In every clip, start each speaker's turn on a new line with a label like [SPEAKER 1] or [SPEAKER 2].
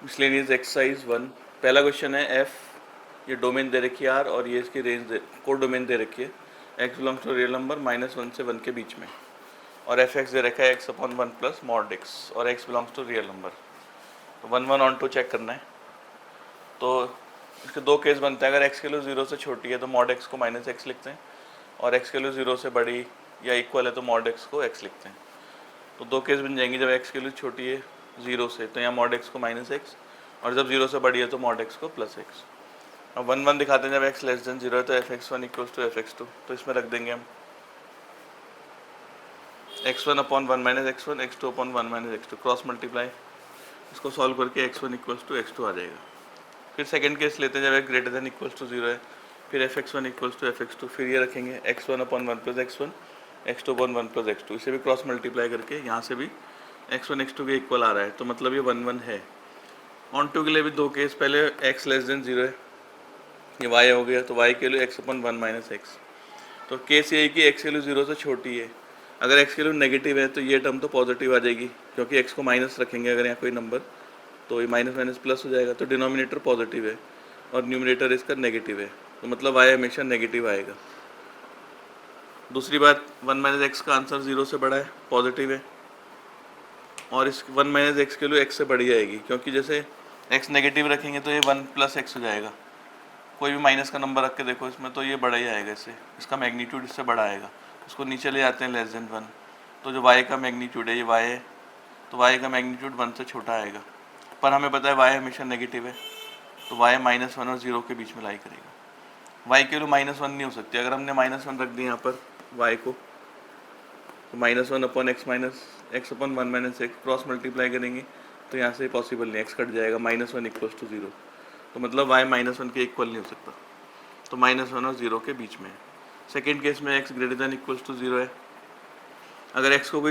[SPEAKER 1] Miscellaneous exercise 1। पहला question है F, ये डोमेन दे रखी है आर और ये इसकी रेंज कोड डोमेन दे रखी है X belongs to real number -1 से 1 के बीच में, और एफ एक्स दे रखा है x upon 1 plus mod x और x belongs to real number. तो 1 ऑन टू चेक करना है। तो इसके दो केस बनते हैं। अगर एक्स की वैल्यू 0 से छोटी है तो मॉड एक्स को -x लिखते हैं, और एक्स की वैल्यू 0 से बड़ी या इक्वल है तो मॉड एक्स को x लिखते हैं। तो दो केस बन जाएंगे, जब एक्स की वैल्यू छोटी है 0 से तो यहाँ मॉड एक्स को -x, और जब 0 से बड़ी है तो मॉड एक्स को +x। अब 1 दिखाते हैं, जब x लेस देन 0 है तो f(x1) इक्वल्स टू f(x2), तो इसमें रख देंगे हम x1 upon 1 - x1, x2 upon 1 - x2, cross multiply, इसको सॉल्व करके x1 इक्वल्स टू x2 आ जाएगा। फिर सेकंड केस लेते हैं, जब x greater than equals to 0 है, फिर f(x1) इक्वल्स टू f(x2), फिर ये रखेंगे x1 upon 1 plus x1, x2 upon 1 plus x2, इसे भी क्रॉस मल्टीप्लाई करके यहाँ से भी x1 x2 के इक्वल आ रहा है, तो मतलब ये 1 है। ऑन टू के लिए भी दो केस, पहले x लेस देन 0 है, ये y हो गया, तो y के लिए x अपॉन 1 - x। तो केस ये है कि x की वैल्यू 0 से छोटी है। अगर x की वैल्यू नेगेटिव है तो ये टर्म तो पॉजिटिव आ जाएगी, क्योंकि x को माइनस रखेंगे अगर यहाँ कोई नंबर, तो ये माइनस माइनस प्लस हो जाएगा, तो डिनोमिनेटर पॉजिटिव है और न्यूमरेटर इसका नेगेटिव है, तो मतलब y हमेशा नेगेटिव आएगा। दूसरी बात, 1 - x का आंसर 0 से बड़ा है, पॉजिटिव है, और इस 1 - x के लिए x से बड़ी आएगी, क्योंकि जैसे x नेगेटिव रखेंगे तो ये 1 + x हो जाएगा। कोई भी माइनस का नंबर रख के देखो इसमें, तो ये बड़ा ही आएगा, इससे इसका मैग्नीट्यूड इससे बड़ा आएगा। उसको नीचे ले आते हैं लेस देन 1, तो जो y का मैग्नीट्यूड है ये y है, तो y का मैग्नीट्यूड 1 से छोटा आएगा, पर हमें पता है y हमेशा नेगेटिव है, तो y -1 और 0 के बीच में लाई करेगा। y के लिए -1 नहीं हो सकती, अगर हमने -1 रख दिया यहाँ पर y को, तो -1 upon x upon 1 - x cross multiply करेंगे तो यहाँ से पॉसिबल नहीं, x कट जाएगा, -1 इक्वल्स टू 0, तो मतलब y -1 के इक्वल नहीं हो सकता, तो -1 और 0 के बीच में है। सेकेंड केस में x greater than equals to 0 है, अगर x को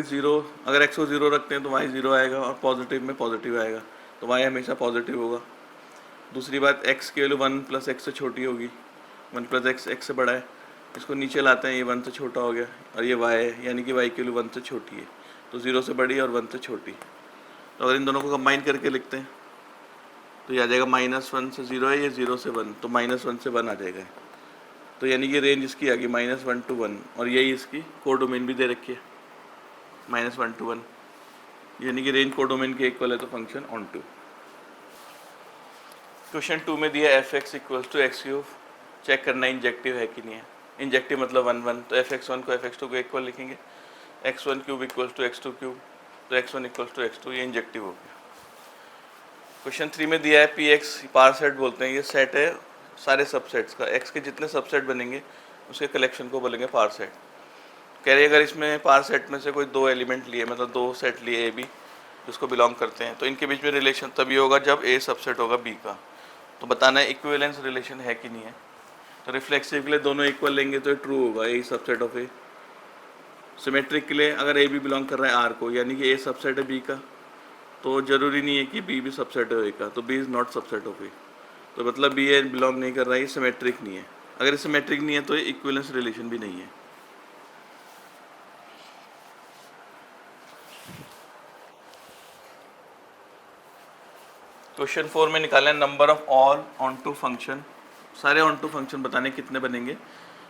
[SPEAKER 1] 0 रखते हैं तो y 0 आएगा, और पॉजिटिव में पॉजिटिव आएगा, तो y हमेशा पॉजिटिव होगा। दूसरी बात, x की वैल्यू 1 + x से छोटी होगी, 1 + x x से बड़ा है, इसको नीचे लाते हैं, ये 1 से छोटा हो गया, और ये y है, यानी कि y की वैल्यू 1 से छोटी है, तो 0 से बड़ी और 1 से छोटी। तो अगर इन दोनों को कंबाइन करके लिखते हैं तो ये आ जाएगा -1 से 0 है, ये 0 से 1, तो -1 से 1 आ जाएगा, तो यानी कि रेंज इसकी आ गई -1 to 1, और यही इसकी कोड डोमेन भी दे रखी है -1 to 1, यानी कि रेंज कोड डोमेन के इक्वल है, तो फंक्शन ऑन टू। क्वेश्चन 2 में दिया f(x) equals to x3, check करना इंजेक्टिव है कि नहीं है। इंजेक्टिव मतलब 1 तो f(x1) को f(x2) को इक्वल लिखेंगे, x1³ इक्वल्स टू x2³, तो x1 इक्वल्स टू x2, ये इंजेक्टिव हो गया। क्वेश्चन 3 में दिया है px, पार सेट बोलते हैं, ये सेट है सारे सबसेट्स का, x के जितने सबसेट बनेंगे उसके कलेक्शन को बोलेंगे पार सेट। कह रही है अगर इसमें पार सेट में से कोई दो एलिमेंट लिए, मतलब दो सेट लिए ए बी जिसको बिलोंग करते हैं, तो इनके बीच में रिलेशन तभी होगा जब ए सबसेट होगा बी का। तो बताना है इक्विवेलेंस रिलेशन है कि नहीं है। तो रिफ्लेक्सिव के लिए दोनों इक्वल लेंगे तो ये ट्रू होगा, ए सबसेट ऑफ ए। सिमेट्रिक के लिए अगर ए बी बिलोंग कर रहा है आर को, यानी कि ए सबसेट है बी का, तो जरूरी नहीं है कि बी भी सबसेट है ए का, तो B is not subset of A, तो मतलब बी ए बिलोंग नहीं कर रहा है, ये सिमेट्रिक नहीं है। अगर ये सिमेट्रिक नहीं है तो ये इक्विवेलेंस रिलेशन भी नहीं है। क्वेश्चन 4 में निकालें number of all onto function, सारे ऑन टू फंक्शन बताने कितने बनेंगे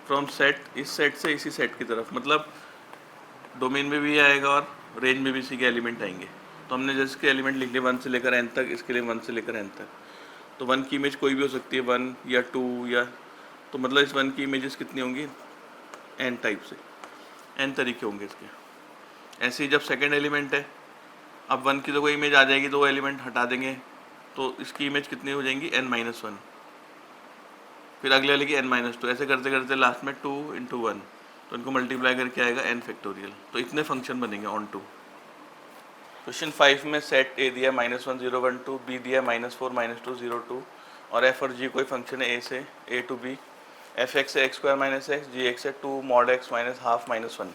[SPEAKER 1] फ्रॉम सेट, इस सेट से इसी सेट की तरफ, मतलब डोमेन में भी आएगा और रेंज में भी इसी के एलिमेंट आएंगे। तो हमने जैसे के एलिमेंट लिख लिए 1 से लेकर n तक, इसके लिए 1 से लेकर n तक, तो 1 की इमेज कोई भी हो सकती है, 1 या 2 या, तो मतलब इस 1 की इमेजेस कितनी होंगी, n टाइप से, n तरीके होंगे इसके। ऐसे ही जब सेकेंड एलिमेंट है, अब 1 की तो कोई इमेज आ जाएगी, तो वो एलिमेंट हटा देंगे, तो इसकी इमेज कितनी हो जाएंगी, n-1, फिर अगले वाले की n-2, ऐसे करते करते लास्ट में 2 × 1, तो इनको मल्टीप्लाई करके आएगा n फैक्टोरियल। तो इतने फंक्शन बनेंगे ऑन टू। क्वेश्चन 5 में सेट ए दिया -1 0 1 2, बी दिया -4 -2 0 2, और एफ और जी कोई फंक्शन है ए से a to b, f(x) है x² - x, gx है 2 mod x -½ -1।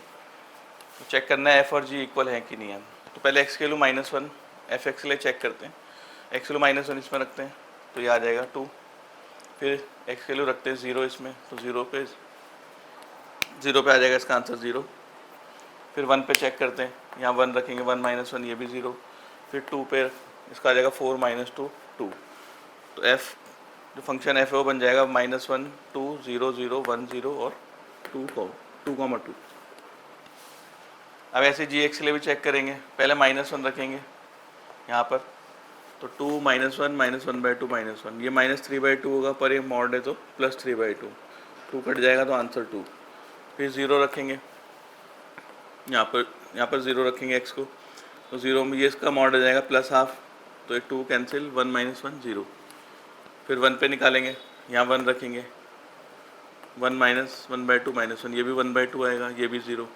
[SPEAKER 1] तो चेक करना है एफ और जी इक्वल है कि नहीं है। तो पहले x के लिए -1, f(x) के लिए चेक करते हैं, x के लिए -1 इसमें रखते हैं तो ये आ जाएगा 2, फिर x के लिए रखते हैं 0 इसमें, तो 0 पे आ जाएगा इसका आंसर 0। फिर 1 पे चेक करते हैं, यहाँ 1 रखेंगे, 1 - 1 ये भी 0, फिर 2 पे इसका आ जाएगा 4 माइनस 2 2। तो एफ जो फंक्शन एफ है वो बन जाएगा -1 2 0 0 1 0 और 2 2,2। अब ऐसे जी एक्स के लिए भी चेक करेंगे, पहले -1 रखेंगे यहाँ पर, तो 2 -1 -1/2 -1, ये -3/2 होगा, पर ये मॉड है तो +3/2, 2 कट जाएगा तो आंसर 2। फिर 0 रखेंगे यहाँ पर 0 रखेंगे x को, तो 0 में ये इसका मॉड आ जाएगा +½ तो ये 2 कैंसिल, 1 - 1 0। फिर 1 पे निकालेंगे, यहाँ 1 रखेंगे, 1 -1/2 -1, ये भी 1/2 आएगा, ये भी 0।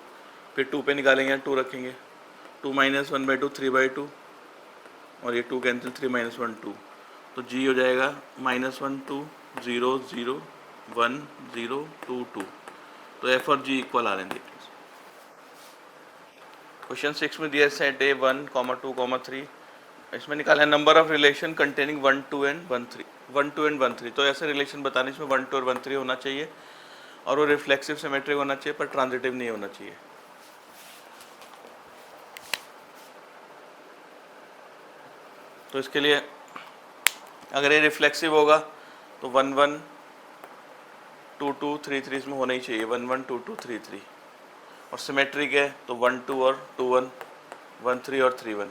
[SPEAKER 1] फिर 2 पे निकालेंगे, 2 रखेंगे, 2 -1/2 3/2 और ये 2 कैंसिल, 3 - 1 2। तो g हो जाएगा -1 2 0 0 1 0 2 2। तो f और g इक्वल आ रहे हैं, देखिए। क्वेश्चन 6 में दिया सेट A 1, 2, 3, इसमें निकाला है number of relation containing 1 2 and 1 3 1 2 and 1 3। तो ऐसे रिलेशन बताने इसमें 1 2 और 1 3 होना चाहिए और वो रिफ्लेक्सिव सिमेट्रिक होना चाहिए, पर ट्रांजिटिव नहीं होना चाहिए। तो इसके लिए अगर ये रिफ्लेक्सिव होगा तो 1 1 2 2 3 3 इसमें होना ही चाहिए, 1 1 2 2 3 3। और सिमेट्रिक है तो 1 2 और 2 1 1 3 और 3 1।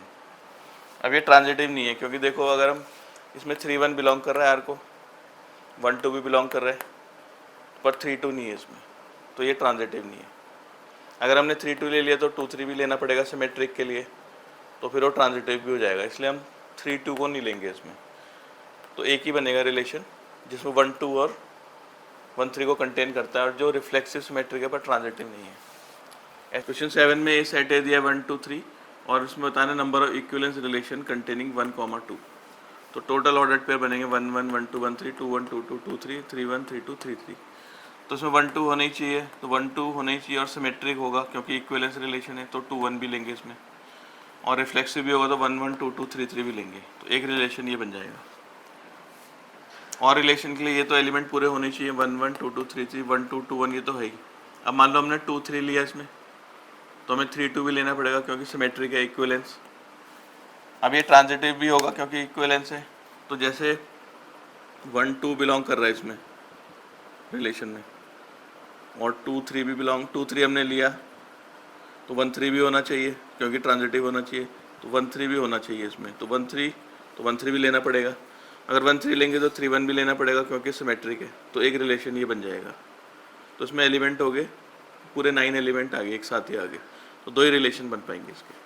[SPEAKER 1] अब ये ट्रांजिटिव नहीं है, क्योंकि देखो अगर हम इसमें 3 1 बिलोंग कर रहा है आर को, 1 2 भी बिलोंग कर रहा है, पर 3 2 नहीं है इसमें, तो ये ट्रांजिटिव नहीं है। अगर हमने 3 2 ले लिया तो 2 3 भी लेना पड़ेगा सिमेट्रिक के लिए, तो फिर वो ट्रांजिटिव भी हो जाएगा, इसलिए हम 3 2 को नहीं लेंगे इसमें। तो एक ही बनेगा रिलेशन जिसमें 1 2 और 1 3 को कंटेन करता है और जो रिफ्लेक्सिव सिमेट्रिक है पर ट्रांजिटिव नहीं है। क्वेश्चन 7 में ए सेट है दिया 1 2 3 और इसमें बताना number of equivalence relation containing 1, 2। तो टोटल ऑर्डर पेयर बनेंगे 1 1 1 2 1 3 2 1 2 2 2 3 3 1 3 2 3 3। तो इसमें 1 2 होना ही चाहिए, तो 1 2 होना ही चाहिए और सिमेट्रिक होगा क्योंकि इक्विवेलेंस रिलेशन है, तो 2 1 भी लेंगे इसमें, और रिफ्लेक्सिव भी होगा तो 1 1 2 2 3 3 भी लेंगे। तो एक रिलेशन ये बन जाएगा। और रिलेशन के लिए ये तो एलिमेंट पूरे होने चाहिए, 1 1 2 2 3 3 1 2 2 1, ये तो है ही। अब मान लो हमने 2 3 लिया इसमें, तो हमें 3 2 भी लेना पड़ेगा क्योंकि सिमेट्रिक है, इक्विवेलेंस। अब ये ट्रांजिटिव भी होगा क्योंकि इक्विवेलेंस है, तो जैसे 1 2 बिलोंग कर रहा है इसमें रिलेशन में और 2 3 भी बिलोंग, 2 3 हमने लिया तो 1 3 भी होना चाहिए क्योंकि ट्रांजिटिव होना चाहिए, तो 1 3 भी होना चाहिए इसमें, तो 1 3 भी लेना पड़ेगा। अगर 1 3 लेंगे तो 3 1 भी लेना पड़ेगा क्योंकि सिमेट्रिक है, तो एक रिलेशन ये बन जाएगा। तो इसमें एलिमेंट हो गए पूरे 9 एलिमेंट आ गए एक साथ ही आ गए, तो 2 ही रिलेशन बन पाएंगे इसके।